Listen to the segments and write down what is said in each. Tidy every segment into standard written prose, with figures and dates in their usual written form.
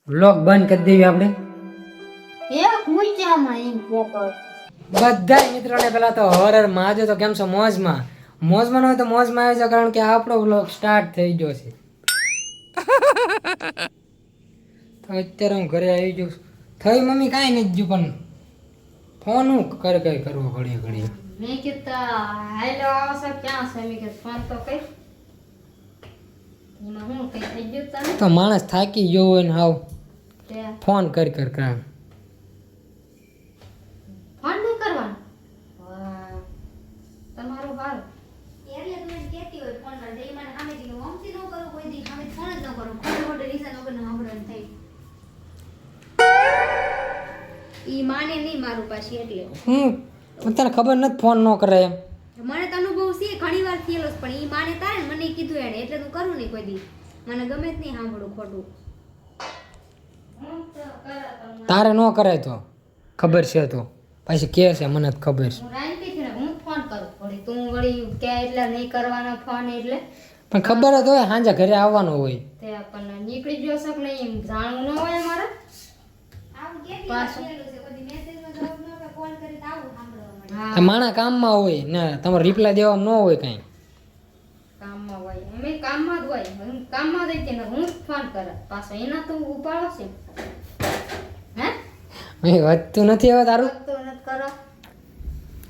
Vlog બંધ કરી દેવી આપણે એક મૂંચામાં એમ કહેતો બધા મિત્રોને પેલા તો હોરર માં આજે તો કેમ છો મોજમાં ન હોય તો મોજમાં આવી જાવ કારણ કે આપણો વ્લોગ સ્ટાર્ટ થઈ ગયો છે તો અત્યારે હું ઘરે આવી ગયો છું. થઈ મમ્મી કાંઈ નથી ગયું પણ ફોન હું કઈ કરવો ઘડીએ મેં કીધું હાલો આવો છો ક્યાં છે મેં કીધું ફોન તો કઈ એમાં હું કઈ થઈ ગયું તને તો માણસ થાકી ગયો હોય ને હાવ તે ફોન કર કામ ફોન નહીં કરવાનો વાહ તમારું હાલ એટલે તું એમ કહેતી હોય ફોન માં દે મને સામે થી ઓમથી ન કરું કોઈ દી સામે ફોન જ ન કરું ખોટે ખોટે રીસા ન કરું હમણાં થઈ ઈ માને નહીં મારું પાછી એટલે તને ખબર નથી ફોન ન કરે એમ મને તો અનુભવ છે ઘણી વાર થયેલો છે પણ ઈ માને તારે ને મને ઈ કીધું એને એટલે તું કરું નહીં કોઈ દી મને ગમે જ નહીં સાંભળું ખોટું હું તો કરા તમને તારે ન કરાય તો ખબર છે તો પાછી કે છે મને જ ખબર છે હું રાંધી છે ને હું ફોન કરું વળી તું વળી કે એટલે નહીં કરવાનો ફોન એટલે પણ ખબર જ હોય સાંજે ઘરે આવવાનું હોય તે આપણને નીકળી ગયો છે કે નહીં એમ જાણવું ન હોય મારે આવું કેવી પાછું છે કોઈ મેસેજમાં જવાબ ન આપે કોલ કરી તો આવું સાંભળવા મળે તો માણા કામમાં હોય ને તમારે રિપ્લાય દેવામાં ન હોય કાંઈ કામમાં હોય અમે કામમાં જ હોય હું કામમાં જ હતી ને હું જ ફોન કરે પાછો એના તો ઉપાડો છે હે અહીં વધતું નથી હવે તારું તો નથી કરો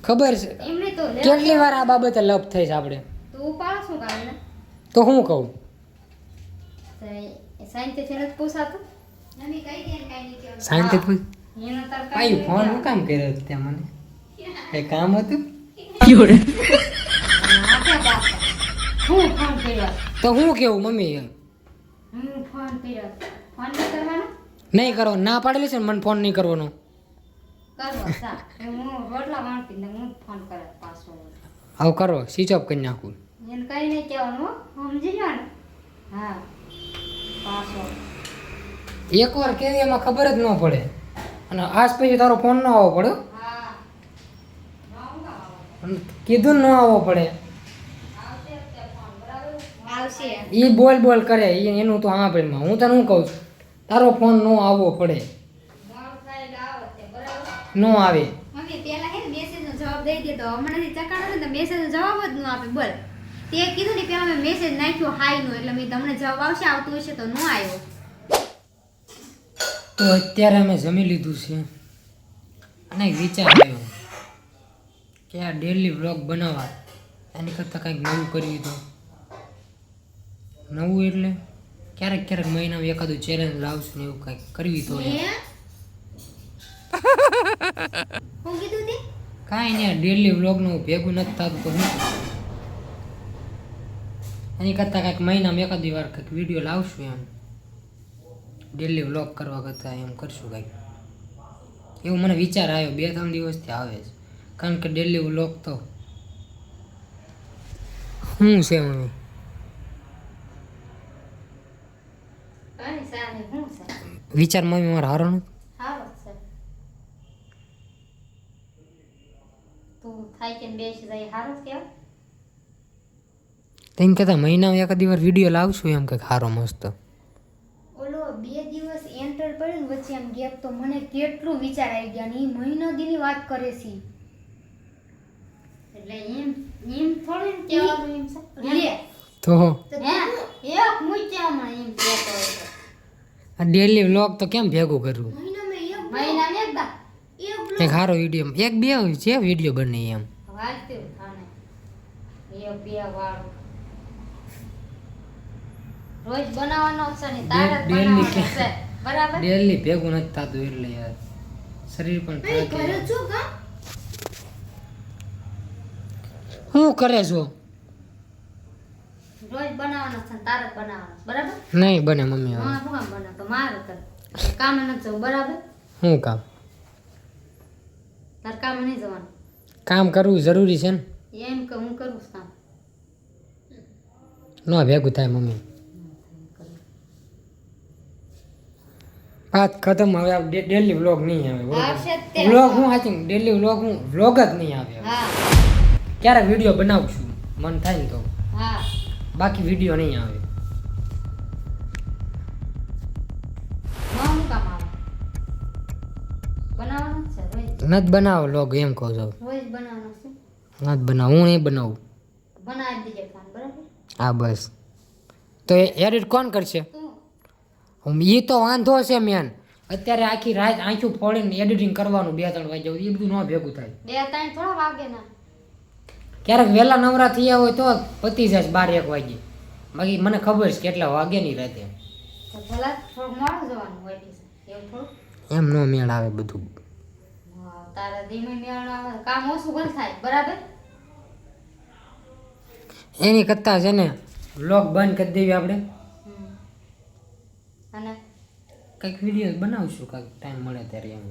ખબર છે એમને તો લે કેટલી વાર આ બાબતે લપ થઈ છે આપણે તું ઉપાડો શું કામને તો હું કહું સાયન્સ છે ને પૂછાતું અમે કઈ દે ને કઈ નહીં કેવું શાંતિ પૂછ એનો તાર ભાઈ ફોન હું કામ કર્યો હતો ત્યાં મને કઈ કામ હતું હું ફોન કર્યો તો હું કેવું મમ્મી હું ફોન કર્યો ફોન નહીં કરવાનો નહીં કરો ના પાડેલી છે ને મને ફોન નહીં કરવાનો કરવો સા હું રોટલા વાળતી ને હું ફોન કરે પાછો આવું કરો સ્વિચ ઓફ કરી નાખું એને કઈ નહીં કહેવાનું હો. સમજી ગયો ને હા પાછો એકવાર કે એમાં ખબર જ ન પડે અને આજ પછી તારો ફોન ન આવવો પડે હો. હા અને કીધું ન આવવો પડે આવશે એ બોલ કરે એનું તો હા ભાઈ હું તને શું કહું છું તારો ફોન ન આવવો પડે મોડું થાય એટલે આવો તે બરાબર ન આવે મમ્મી પેલા હે ને મેસેજ નો જવાબ દઈ દેતો હમણાંથી ચકાડો ને તો મેસેજ નો જવાબ જ ન આપે બોલ તે કીધું ને પેલા મેં મેસેજ નાખ્યો હાઈ નો એટલે મેં તમને જવાબ આવશે આવતું હશે તો ન આવ્યો તો અત્યારે અમે જમી લીધું છે અને એક વિચાર આવ્યો કે આ ડેલી વ્લોગ બનાવવા એની કરતાં કંઈક નવું કરવી તો નવું એટલે ક્યારેક મહિનામાં એકાદું ચેલેન્જ લાવશું ને એવું કંઈક કરવી તો હે હું કીધું તે કાંઈ નહીં ડેલી વ્લોગનું ભેગું નથી થતું તો હું એની કરતાં કાંઈક મહિનામાં એકાદી વાર કંઈક વિડીયો લાવશું એમ ડેલી વ્લોગ કરવા કરતાં એમ કરશું કંઈક એવું મને વિચાર આવ્યો 2-3 દિવસથી આવે છે કારણ કે ડેલી વ્લોગ તો શું છે મમ્મી કઈ સાને હું છે વિચાર મમ્મી મારા હારો નથી હારો છે તું થાય કે બેસી જાય હારો કેવા તેમ કહેતા મહિનામાં એકાદી વાર વિડીયો લાવશું એમ કંઈક સારો મસ્ત ઓલો 2 દિવસ એન્ટર પડ્યું ને વચ્ચે આમ ગેપ તો મને કેટલું વિચાર આવી ગયા ને ઈ મહિના દીની વાત કરે છે એટલે એમ થોડું ને કહેવાનું એમ છે લે તો હે એક મૂંચામાં એમ કહેતો હતો આ ડેલી વ્લોગ તો કેમ ભેગું કરવું મહિનામાં એકદા એક સારો વિડીયો એક બે છે વિડીયો બને એમ વાંચતું થાને એક બે વાળું રોજ બનાવવાનો છે ને તારે જ Daily બનાવવાનો છે બરાબર ડેલી ભેગું નથી થતું એટલે યાર શરીર પણ થાકે છું કા શું કરે છો રોજ બનાવવાનો છે ને તારે જ બનાવવાનો છે બરાબર નહીં બને મમ્મી હવે હા શું કામ બનાવ તો મારું કર કામ નથી જવું બરાબર શું કામ તાર કામ નહીં જવાનું કામ કરવું જરૂરી છે ને એમ કે હું કરું છું કામ ન ભેગું થાય મમ્મી વાત ખતમ હવે ડેલી વ્લોગ નહીં આવે આવશે જ તે. વ્લોગ હું સાચું ડેલી વ્લોગ હું વ્લોગ જ નહીં આવે હવે. હા ક્યારેક વિડીયો બનાવશું મન થાય ને તો હા બાકી વિડીયો નહીં આવે હા નથી બનાવો લોગ એમ કહું છું. રોજ બનાવવાનો છે. નથી બનાવું, હું નહીં બનાવું. બનાવી દેજે ફોન બરાબર. હા બસ. તો એડિટ કોણ કરશે? તું એ તો વાંધો છે મેન. અત્યારે આખી રાત આંખું ફોડીને એડિટિંગ કરવાનું 2-3 વાગ્યા સુધી, એ બધું ન ભેગું થાય. 2-3 થોડા વાગે ના. ક્યારેક વહેલા નવરા થયા હોય તો પતી જાય 12-1 વાગે. બાકી મને ખબર છે કેટલા વાગે નહીં રાતે. તો પેલા થોડું મોડું જવાનું હોય છે એવું થોડું. એમ નો મેળ આવે બધું. હા, તારા ધીમે મેળ આવે કામ ઓછું બંધ થાય બરાબર. એની કરતાં છે ને વ્લોગ બંધ કરી દેવી આપણે. અને કંઈક વિડીયો બનાવશું કાંઈક ટાઈમ મળે ત્યારે એમ.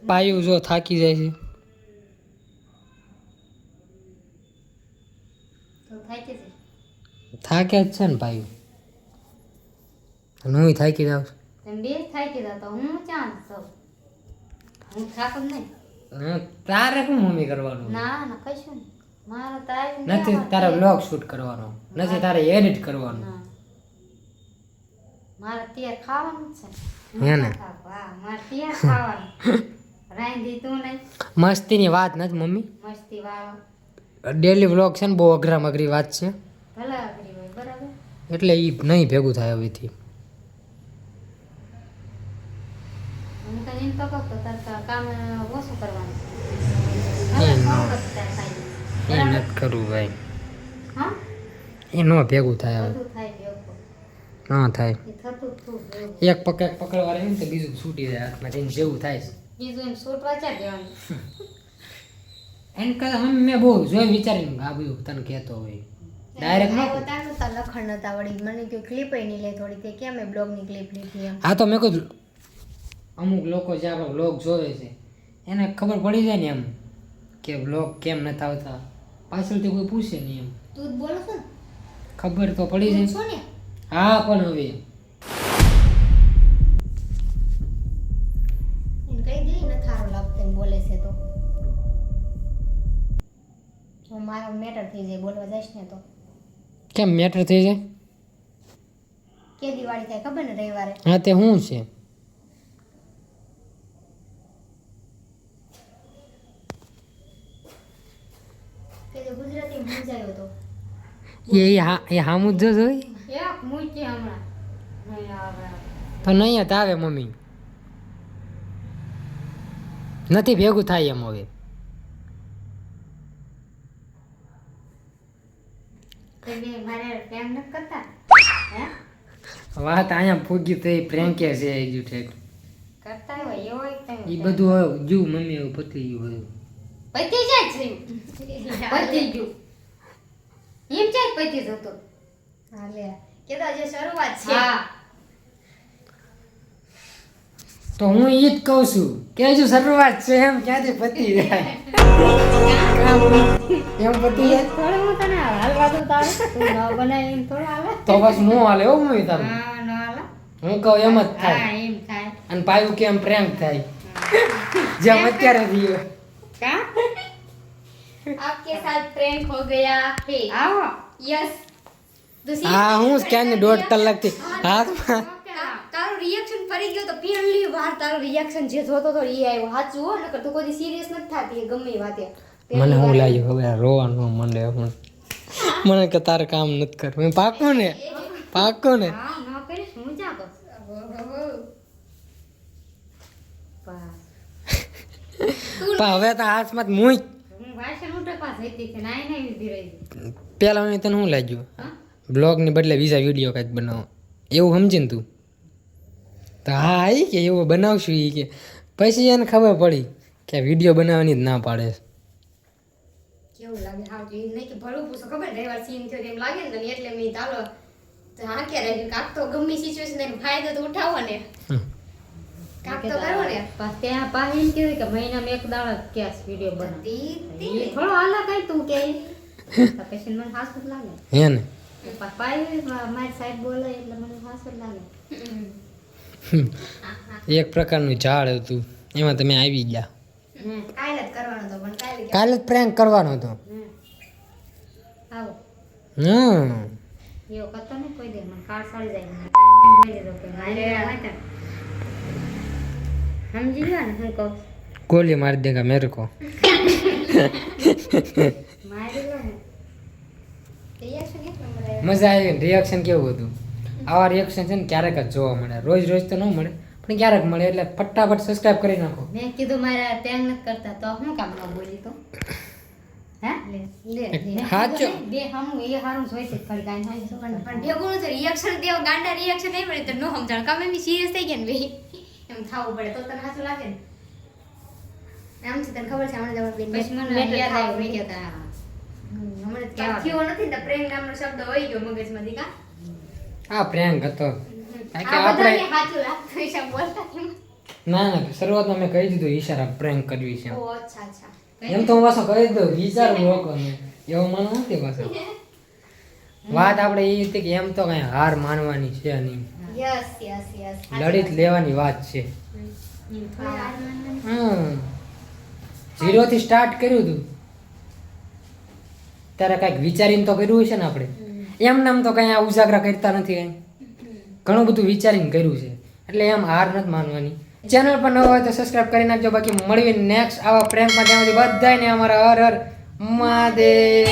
પાયું જો થાકી જાય છે. તો થાય કે છે. થાકે જ છે ને પાયું. હું થાકી જાઉં છું. તેમ બે થાય કે તો હું ચાન્સ છું. હું થાકું નહીં. તારે શું મમ્મી કરવાનું? ના ના કશું નહીં. મારે તારે નથી તારે વ્લોગ શૂટ કરવાનો, નથી તારે એડિટ કરવાનું. ના. મારે ત્યાં ખાવાનું જ છે. હે ને? વાહ, મારે ત્યાં ખાવાનું. રાંધી તું નહીં. મસ્તીની વાત નથી મમ્મી. મસ્તી વાળો. ડેલી વ્લોગ છે ને બહુ અઘરામ અઘરી વાત છે, ભલે અઘરી હોય બરાબર. એટલે એ નહીં ભેગું થાય હવેથી. હું તને એમ તો કહું તો તાર કામ ઓછું કરવાનું. એ હવે ના. થોડુંક જ તારે ખાઈ. એ નથી કરવું ભાઈ, હા એ ન ભેગું થાય હવે. બધું થાય ભેગું. ન થાય. એ થતું જ થતું ભેગું. એક પકડવા રહે ને તો બીજું છૂટી જાય હાથમાં, એને જેવું થાય છે. બીજું એમ છૂટવા ચા દેવાનું. એને કરતાં મેં બહુ જોઈ વિચારીને આ બધું તને કહેતો હોય ડાયરેક્ટ. આવ્યો તાર નતા લખણ નતા વળી મને કોઈ ક્લિપ નહીં લે થોડી તે કેમ મેં બ્લોગની ક્લિપ લીધી એમ. આ તો મેં કહું અમુક લોકો જે આપણો વ્લોગ જોવે છે એને ખબર પડી જાય ને એમ કે વ્લોગ કેમ નથી આવતા, પાછળથી કોઈ પૂછે નહીં એમ, તું જ બોલો છો ને ખબર તો પડી તું જ જાય. છો ને હા પણ હવે એને કહી દે ને થારો લાગતો એમ બોલે છે તો જો મારો મેટર થઈ જાય બોલવા જઈશ ને તો કેમ મેટર થઈ જાય? કે દિવાળી થાય ખબર ને રવિવારે હા તે શું છે? કે જો ગુજરાતી સમજાયો તો એ હામું જ જોઈ એક મૂકી હમણાં નહીં આવે. તો નહીં જ આવે મમ્મી, નથી ભેગું થાય એમ હવે. તે બે મારે પ્રેમ નથી કરતા હે વાત અહીંયા ફૂગી તો એ પ્રેંકે છે એ જુ ઠેક કરતા હોય એવો એક તમે એ બધું હવે જુ મમ્મી એવું પતી ગયું હવે. પતી જાય છે પતી ગયું એમ જાય પતી જતો. હા લે કે તો હજી શરૂઆત છે હા તો હું ઈ જ કહું છું કે હજુ શરૂઆત છે એમ, ક્યાંથી પતી જાય એમ પતી જાય થોડું હું તને હાલવા દઉં તારે તું ન બનાવી એમ થોડું હાલે. તો બસ નો હાલે એવું મમ્મી તારું. હા ન હાલે. હું કહું એમ જ હા થાય એમ થાય. અને પાયું કેમ પ્રેમ થાય જેમ અત્યારે થયું. કા आपके साथ प्रैंक हो गया है આવો यस હા હું ક્યાંની 1.5 કલાકથી હાથમાં તારું રિએક્શન ફરી ગયો તો પહેલી વાર તારું રિએક્શન જે જોતો તો ઈ આવ્યો સાચું હો નકર તું કોઈ સિરિયસ નથી થાતી ગમે એ વાતે મને શું લાગ્યું હવે રોવાનું મને મને કે તારે કામ નથી કરવું. મેં પાકું ને હા ન કરીશ હું જા કર પણ હવે તો હાથમાં મુઈ હું વાસણ ઉટકવા જઈતી છે નાઈ નાઈ ઊભી રહી. પેલા મને તને શું લાગ્યું હા બ્લોગની બદલે બીજા વિડીયો કાંઈક બનાવો એવું સમજીને તું તો હા આવી કે એવું બનાવશું એ કે પછી એને ખબર પડી કે આ વિડીયો બનાવવાની જ ના પાડે છે. કેવું લાગે હા કે નહીં કે ભલું પૂછો ખબર ડ્રાઈવર સીન થયો એમ લાગે ને તને એટલે મેં ચાલો તો હા કે રહી કાક તો ગમે સિચ્યુએશન એનો ફાયદો તો ઉઠાવો ને કાક તો કરો ને પાછ ત્યાં પાછ એમ કીધું કે મહિનામાં એક દાડો કેસ વિડીયો બનાવ તી થોડો હાલા કઈ તું કે તો પછી મને હાસ જ લાગે. હે ને પાય મારી સાઈડ બોલે એટલે મને હાસ જ લાગે. એક પ્રકારનું ઝાડ હતું એમાં તમે આવી ગયા. કાલે જ કરવાનો તો પણ કાલે કાલે જ પ્રેન્ક કરવાનો હતો. આવો હા એવો કરતો ને કોઈ દે મને કાળ સળી જાય મને કાંઈ બોલી દીધો કે મારે વાંચા સમજી ગયો ને હું કહું ગોલી માર દેગા મેરે કો મારી લો ને રિએક્શન એક નંબર આવ્યો. મજા આવી રિએક્શન કેવું હતું આવા રિએક્શન છે ને ક્યારેક જ જોવા મળે રોજ રોજ તો ન મળે પણ ક્યારેક મળે એટલે ફટાફટ સબસ્ક્રાઇબ કરી નાખો મેં કીધું મારે ટેંગ નથી કરતા તો હું કામ ન બોલી તો હે લે લે હાચો. બે હમું એ હારું જોઈ છે ખરી કાંઈ નહીં શું પણ ભેગું નથી રિએક્શન દેવો ગાંડા રિએક્શન નહીં મળે તો નો સમજણ કમે બી સિરિયસ થઈ ગયા ને ભાઈ એમ થવું પડે તો તને સાચું લાગે ને એમ છે તને ખબર છે હમણાં જવા બેન પછી મને યાદ આવ્યું મેં કહેતા હમણાં થયો નથી ને પ્રેમ નામનો શબ્દ હોય ગયો મગજમાંથી કા આ પ્રેન્ક હતો કારણ કે આ આપણે બધાને સાચું લાગતું હશે બોલતા કેમ ના ના શરૂઆતમાં મેં કહી દીધું ઈશારા પ્રેન્ક કરવી છે ઓ અચ્છા અચ્છા એમ તો હું પાછો કહી દઉં વિચારું લોકોને એવું મને નથી પાછું વાત આપણે એ હતી કે એમ તો કઈ હાર માનવાની છે નહીં યસ યસ યસ લડી જ લેવાની વાત છે હા. 0 થી સ્ટાર્ટ કર્યું હતું ત્યારે કાંઈક વિચારીને તો કર્યું છે ને આપણે એમ નામ તો કઈ આ ઉજાગરા કરતા નથી કઈ ઘણું બધું વિચારીને કર્યું છે એટલે એમ હાર નથી માનવાની ચેનલ પર ન હોય તો સબસ્ક્રાઇબ કરી નાખજો બાકી મળવી નેક્સ્ટ આવા પ્રેમમાં ત્યાંથી બધાને અમારા હર હર મહાદેવ